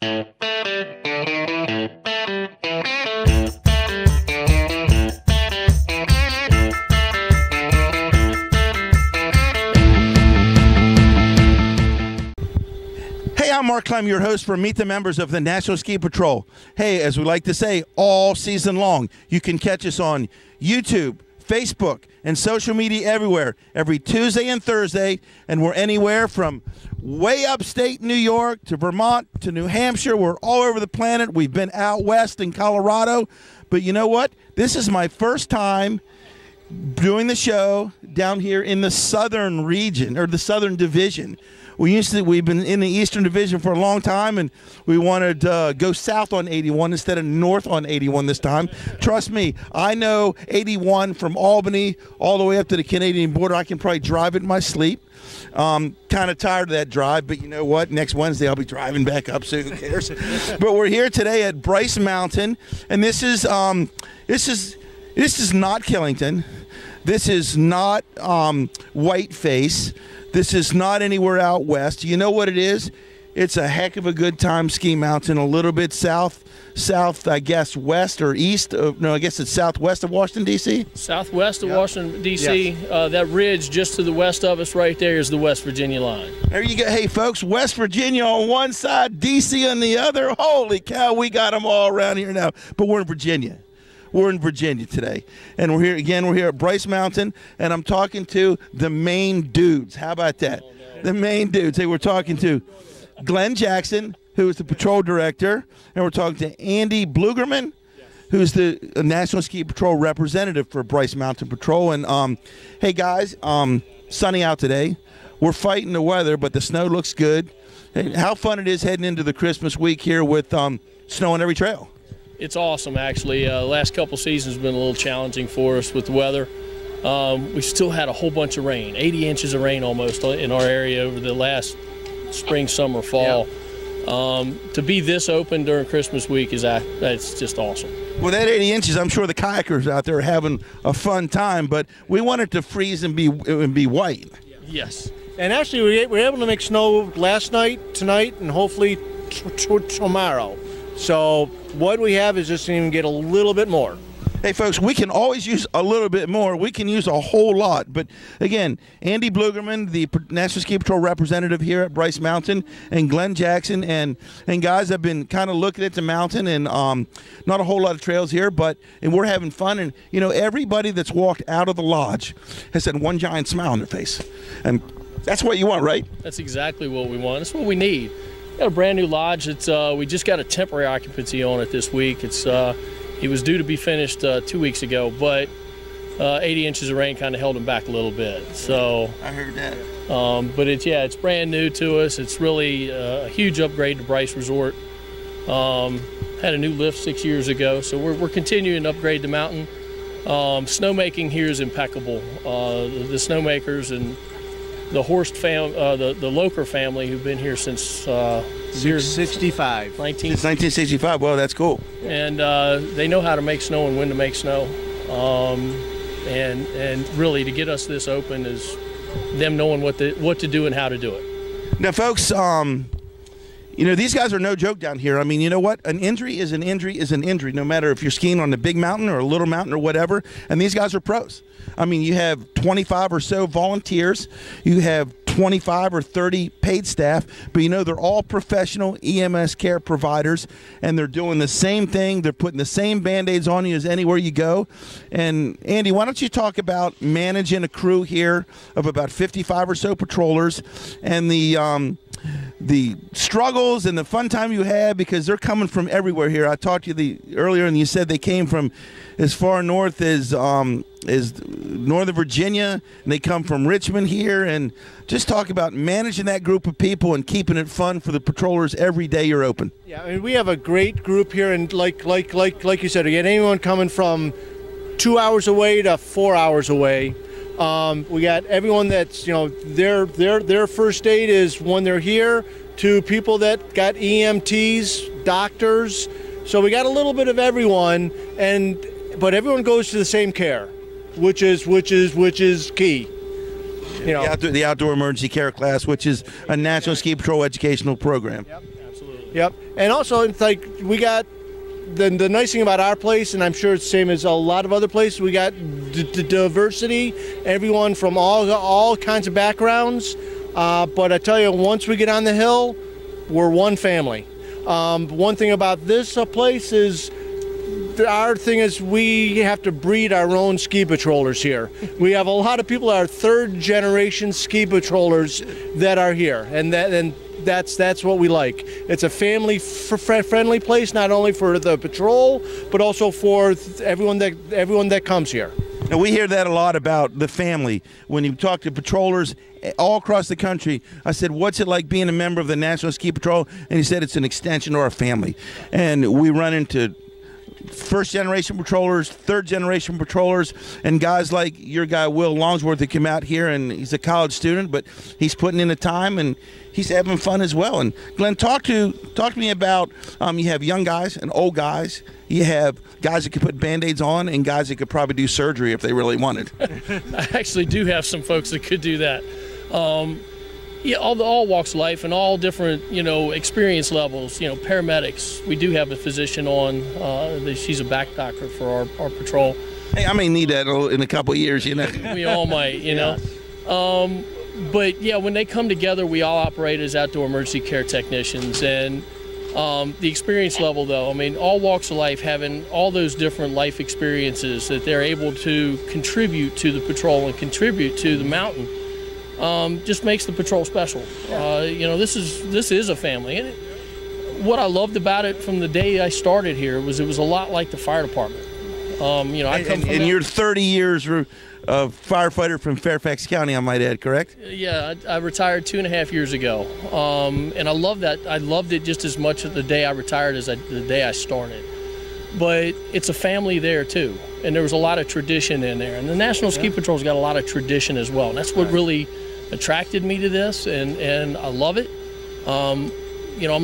Hey, I'm Mark Clem, your host for Meet the Members of the National Ski Patrol. Hey, as we like to say, all season long, you can catch us on YouTube, Facebook, and social media everywhere, every Tuesday and Thursday, and we're anywhere from way upstate New York to Vermont to New Hampshire. We're all over the planet. We've been out west in Colorado, but you know what? This is my first time doing the show down here in the southern region, or the southern division. We've been in the Eastern Division for a long time, and we wanted to go south on 81 instead of north on 81 this time. Trust me, I know 81 from Albany all the way up to the Canadian border. I can probably drive it in my sleep. Kind of tired of that drive, but you know what? Next Wednesday I'll be driving back up, so who cares? But we're here today at Bryce Mountain, and this is not Killington. This is not Whiteface. This is not anywhere out west. You know what it is? It's a heck of a good time ski mountain, a little bit south, I guess, west or east. No, I guess it's southwest of Washington, D.C.? Southwest of Washington, D.C. Yes. That ridge just to the west of us right there is the West Virginia line. There you go. Hey, folks, West Virginia on one side, D.C. on the other. Holy cow, we got them all around here now. But we're in Virginia. We're in Virginia today, and we're here at Bryce Mountain, and I'm talking to the main dudes. How about that? Oh, no. The main dudes. Hey, we're talking to Glen Jackson, who is the patrol director, and we're talking to Andy Blugerman, who's the National Ski Patrol representative for Bryce Mountain Patrol. And hey guys, sunny out today. We're fighting the weather, but the snow looks good. Hey, how fun it is heading into the Christmas week here with snow on every trail. It's awesome, actually. The last couple seasons have been a little challenging for us with the weather. We still had a whole bunch of rain, 80 inches of rain almost in our area over the last spring, summer, fall. Yeah. To be this open during Christmas week that's just awesome. Well, that 80 inches, I'm sure the kayakers out there are having a fun time, but we want it to freeze and be white. Yes. And actually, we were able to make snow last night, tonight, and hopefully tomorrow. So what we have is just to even get a little bit more. Hey, folks, we can always use a little bit more. We can use a whole lot. But, again, Andy Blugerman, the National Ski Patrol representative here at Bryce Mountain, and Glen Jackson. And guys, I've been kind of looking at the mountain, and not a whole lot of trails here, and we're having fun. And, you know, everybody that's walked out of the lodge has had one giant smile on their face. And that's what you want, right? That's exactly what we want. That's what we need. We got a brand new lodge. We just got a temporary occupancy on it this week. It was due to be finished 2 weeks ago, but 80 inches of rain kind of held them back a little bit. So I heard that. But it's brand new to us. It's really a huge upgrade to Bryce Resort. Had a new lift 6 years ago, so we're continuing to upgrade the mountain. Snowmaking here is impeccable. The snowmakers and the Horst the Locher family, who've been here since 65. Since 1965. Well, that's cool. And they know how to make snow and when to make snow. And really, to get us this open is them knowing what to do and how to do it. Now, folks, you know, these guys are no joke down here. I mean, you know what? An injury is an injury is an injury, no matter if you're skiing on a big mountain or a little mountain or whatever. And these guys are pros. I mean, you have 25 or so volunteers. You have 25 or 30 paid staff, but you know, they're all professional EMS care providers, and they're doing the same thing. They're putting the same Band-Aids on you as anywhere you go. And Andy, why don't you talk about managing a crew here of about 55 or so patrollers, and the struggles and the fun time you had, because they're coming from everywhere here. I talked to you earlier, and you said they came from as far north as Northern Virginia, and they come from Richmond here. And just talk about managing that group of people and keeping it fun for the patrollers every day you're open. Yeah, I mean, we have a great group here, and like you said, again, anyone coming from 2 hours away to 4 hours away. We got everyone that's, you know, their first aid is when they're here, to people that got EMTs, doctors. So we got a little bit of everyone, but everyone goes to the same care, which is key. You know, the outdoor emergency care class, which is a National Ski Patrol educational program. Yep, absolutely. Yep. And also, it's like we got the nice thing about our place, and I'm sure it's the same as a lot of other places, we got diversity, everyone from all kinds of backgrounds. But I tell you, once we get on the hill, we're one family. One thing about this place is, our thing is we have to breed our own ski patrollers here. We have a lot of people that are third-generation ski patrollers that are here, and that's what we like. It's a family-friendly place, not only for the patrol, but also for everyone that comes here. Now, we hear that a lot about the family. When you talk to patrollers all across the country, I said, what's it like being a member of the National Ski Patrol? And he said it's an extension or a family. And we run into first-generation patrollers, third-generation patrollers, and guys like your guy Will Longsworth that came out here, and he's a college student, but he's putting in the time and he's having fun as well. And Glenn, talk to me about you have young guys and old guys. You have guys that could put Band-Aids on and guys that could probably do surgery if they really wanted. I actually do have some folks that could do that. Yeah, all walks of life and all different, experience levels. Paramedics. We do have a physician on. She's a back doctor for our patrol. Hey, I may need that in a couple of years, We all might, know. But yeah, when they come together, we all operate as outdoor emergency care technicians. And the experience level, though, all walks of life, having all those different life experiences that they're able to contribute to the patrol and contribute to the mountain. Just makes the patrol special. This is a family. And what I loved about it from the day I started here was it was a lot like the fire department. I come from you're 30 years of firefighter from Fairfax County, I might add, correct? Yeah, I retired 2.5 years ago, and I love that. I loved it just as much the day I retired as the day I started. But it's a family there too, and there was a lot of tradition in there. And the National Ski Patrol's got a lot of tradition as well. And that's what really attracted me to this, and I love it. I'm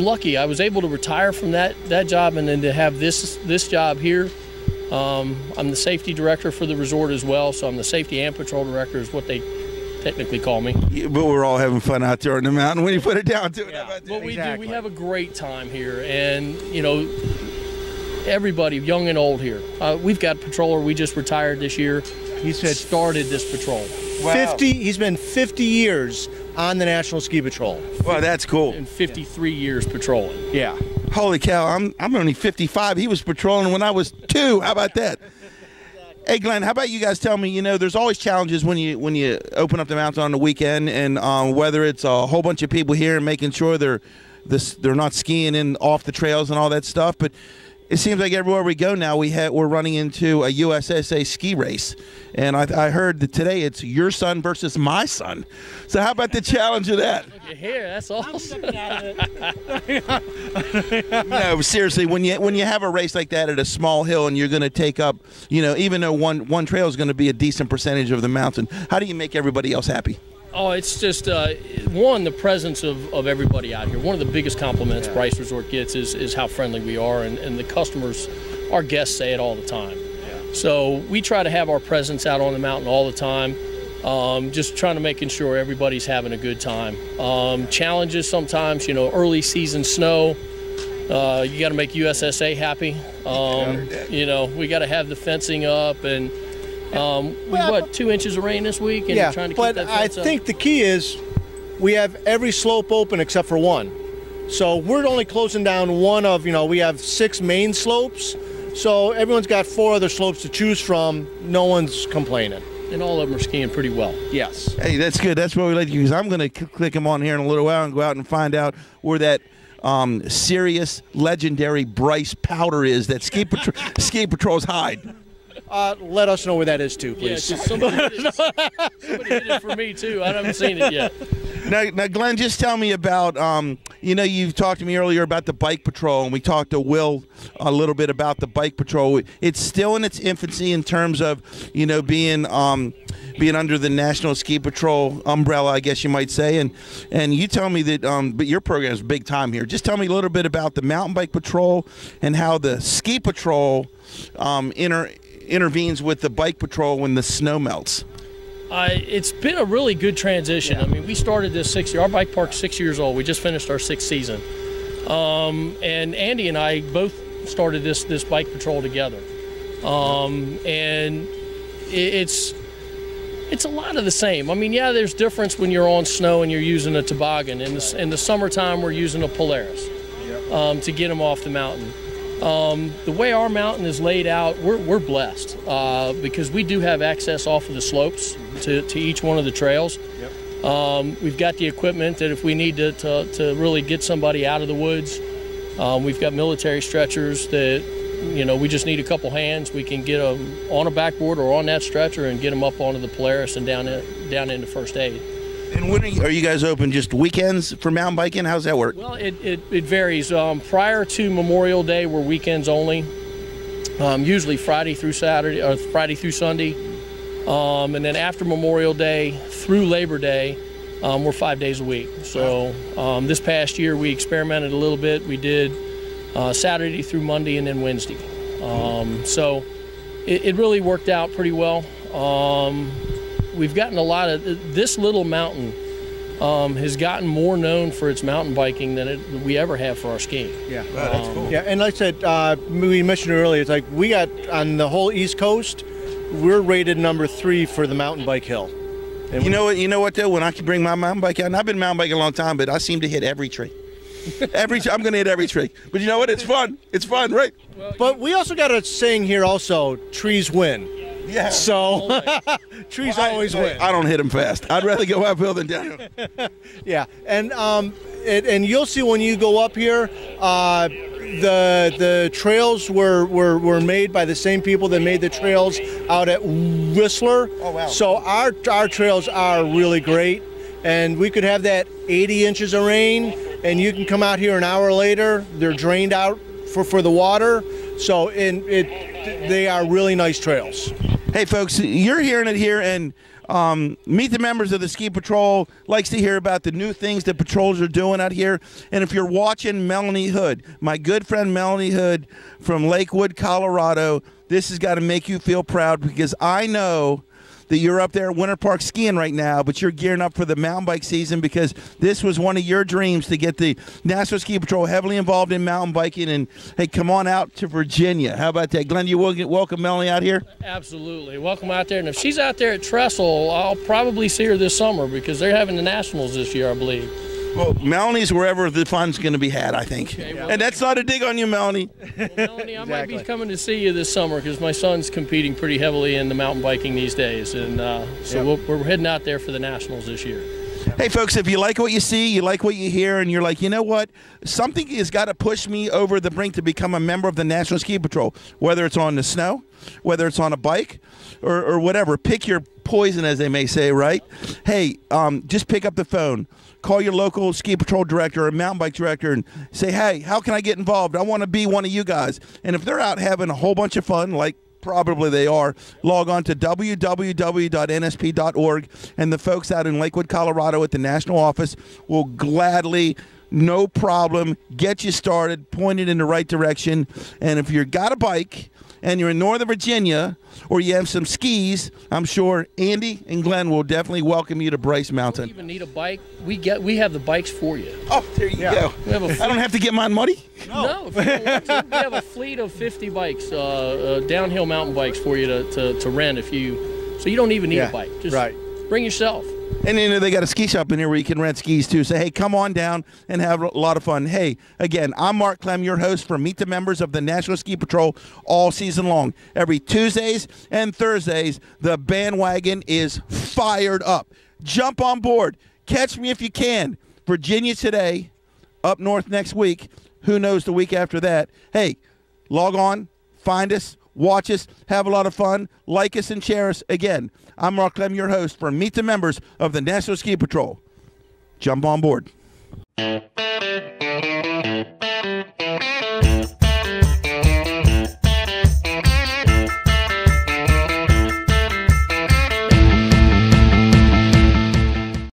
lucky. I was able to retire from that job and then to have this job here. I'm the safety director for the resort as well, so I'm the safety and patrol director is what they technically call me. Yeah, but we're all having fun out there on the mountain when you put it down to it. Yeah. But we do. We have a great time here, and everybody, young and old here. We've got a patroller. We just retired this year. He started this patrol. Wow. He's been 50 years on the National Ski Patrol. Wow, that's cool. And 53 years patrolling. Yeah. Holy cow, I'm only 55. He was patrolling when I was 2. How about that? Hey, Glenn, how about you guys tell me, there's always challenges when you open up the mountain on the weekend, and whether it's a whole bunch of people here and making sure they're not skiing in off the trails and all that stuff, but it seems like everywhere we go now, we're running into a USSA ski race. And I heard that today it's your son versus my son. So how about the challenge of that? Look at here, that's awesome. No, seriously, when you have a race like that at a small hill and you're going to take up, even though one trail is going to be a decent percentage of the mountain, how do you make everybody else happy? Oh, it's just, the presence of everybody out here. One of the biggest compliments Bryce Resort gets is how friendly we are, and the customers, our guests say it all the time. Yeah. So we try to have our presence out on the mountain all the time, just trying to making sure everybody's having a good time. Challenges sometimes, early season snow. You got to make USSA happy. We got to have the fencing up, and we 2 inches of rain this week, and you're trying to keep that fence up. I think the key is we have every slope open except for one. So we're only closing down one of, we have 6 main slopes. So everyone's got 4 other slopes to choose from. No one's complaining. And all of them are skiing pretty well. Yes. Hey, that's good. That's what we like to use. I'm going to click them on here in a little while and go out and find out where that serious, legendary Bryce powder is that ski patrols hide. Let us know where that is too, please. Yeah, somebody did it for me too. I haven't seen it yet. Now, Glenn, just tell me about, you've talked to me earlier about the bike patrol, and we talked to Will a little bit about the bike patrol. It's still in its infancy in terms of, being under the National Ski Patrol umbrella, I guess you might say. And you tell me that, but your program is big time here. Just tell me a little bit about the mountain bike patrol and how the ski patrol intervenes with the bike patrol when the snow melts. It's been a really good transition. Yeah. We started this 6 year. Our bike park's 6 years old. We just finished our 6th season. And Andy and I both started this bike patrol together. And it's a lot of the same. I mean, yeah, there's difference when you're on snow and you're using a toboggan. In the summertime, we're using a Polaris to get them off the mountain. The way our mountain is laid out, we're blessed because we do have access off of the slopes to each one of the trails. We've got the equipment that if we need to really get somebody out of the woods, we've got military stretchers that, you know, we just need a couple hands. We can get them on a backboard or on that stretcher and get them up onto the Polaris and down into first aid. And when are you guys open? Just weekends for mountain biking? How's that work? Well, it varies. Prior to Memorial Day, we're weekends only. Usually Friday through Saturday or Friday through Sunday. And then after Memorial Day through Labor Day, we're 5 days a week. So this past year we experimented a little bit. We did Saturday through Monday and then Wednesday. So it really worked out pretty well. We've gotten a lot of this little mountain has gotten more known for its mountain biking than we ever have for our skiing. Yeah, wow, that's cool. Yeah, and like I said, we mentioned earlier, it's like we got on the whole East Coast, we're rated number 3 for the mountain bike hill. And You know what though? When I can bring my mountain bike out, and I've been mountain biking a long time, but I seem to hit every tree. I'm going to hit every tree. But you know what? It's fun. It's fun, right? But we also got a saying here also, trees win. Yeah. So trees always win. I don't hit them fast. I'd rather go uphill than downhill. Yeah, and you'll see when you go up here, the trails were made by the same people that made the trails out at Whistler. Oh, wow. So our trails are really great, and we could have that 80 inches of rain, and you can come out here an hour later, they're drained out for the water. So they are really nice trails. Hey, folks, you're hearing it here, and Meet the Members of the Ski Patrol likes to hear about the new things that patrols are doing out here. And if you're watching Melanie Hood, my good friend Melanie Hood from Lakewood, Colorado, this has got to make you feel proud because I know that you're up there at Winter Park skiing right now, but you're gearing up for the mountain bike season because this was one of your dreams to get the National Ski Patrol heavily involved in mountain biking. And, hey, come on out to Virginia. How about that? Glenn, you welcome Melanie out here? Absolutely. Welcome out there. And if she's out there at Trestle, I'll probably see her this summer because they're having the Nationals this year, I believe. Well, Melanie's wherever the fun's going to be had, I think. Okay, well, and that's not a dig on you, Melanie. Well, Melanie, I might be coming to see you this summer because my son's competing pretty heavily in the mountain biking these days. And so we're heading out there for the Nationals this year. Hey, folks, if you like what you see, you like what you hear, and you're like, you know what? Something has got to push me over the brink to become a member of the National Ski Patrol, whether it's on the snow, whether it's on a bike, or whatever. Pick your poison, as they may say, right? Hey, just pick up the phone. Call your local ski patrol director or mountain bike director and say, hey, how can I get involved? I want to be one of you guys. And if they're out having a whole bunch of fun, like probably they are, log on to www.nsp.org, and the folks out in Lakewood, Colorado at the national office will gladly, no problem, get you started, pointed in the right direction. And if you've got a bike and you're in Northern Virginia or you have some skis, I'm sure Andy and Glenn will definitely welcome you to Bryce Mountain. If you even need a bike, we have the bikes for you. Oh, there you go. We have I don't have to get mine muddy? No, if you don't want to, we have a fleet of 50 bikes, downhill mountain bikes for you to rent so you don't even need a bike. Just bring yourself. And then they got a ski shop in here where you can rent skis too. So, hey, come on down and have a lot of fun. Hey, again, I'm Mark Clem, your host for Meet the Members of the National Ski Patrol all season long. Every Tuesdays and Thursdays, the bandwagon is fired up. Jump on board. Catch me if you can. Virginia today, up north next week. Who knows the week after that? Hey, log on, find us, watch us, have a lot of fun, like us and share us. Again, I'm Mark Clem, your host for Meet the Members of the National Ski Patrol. Jump on board.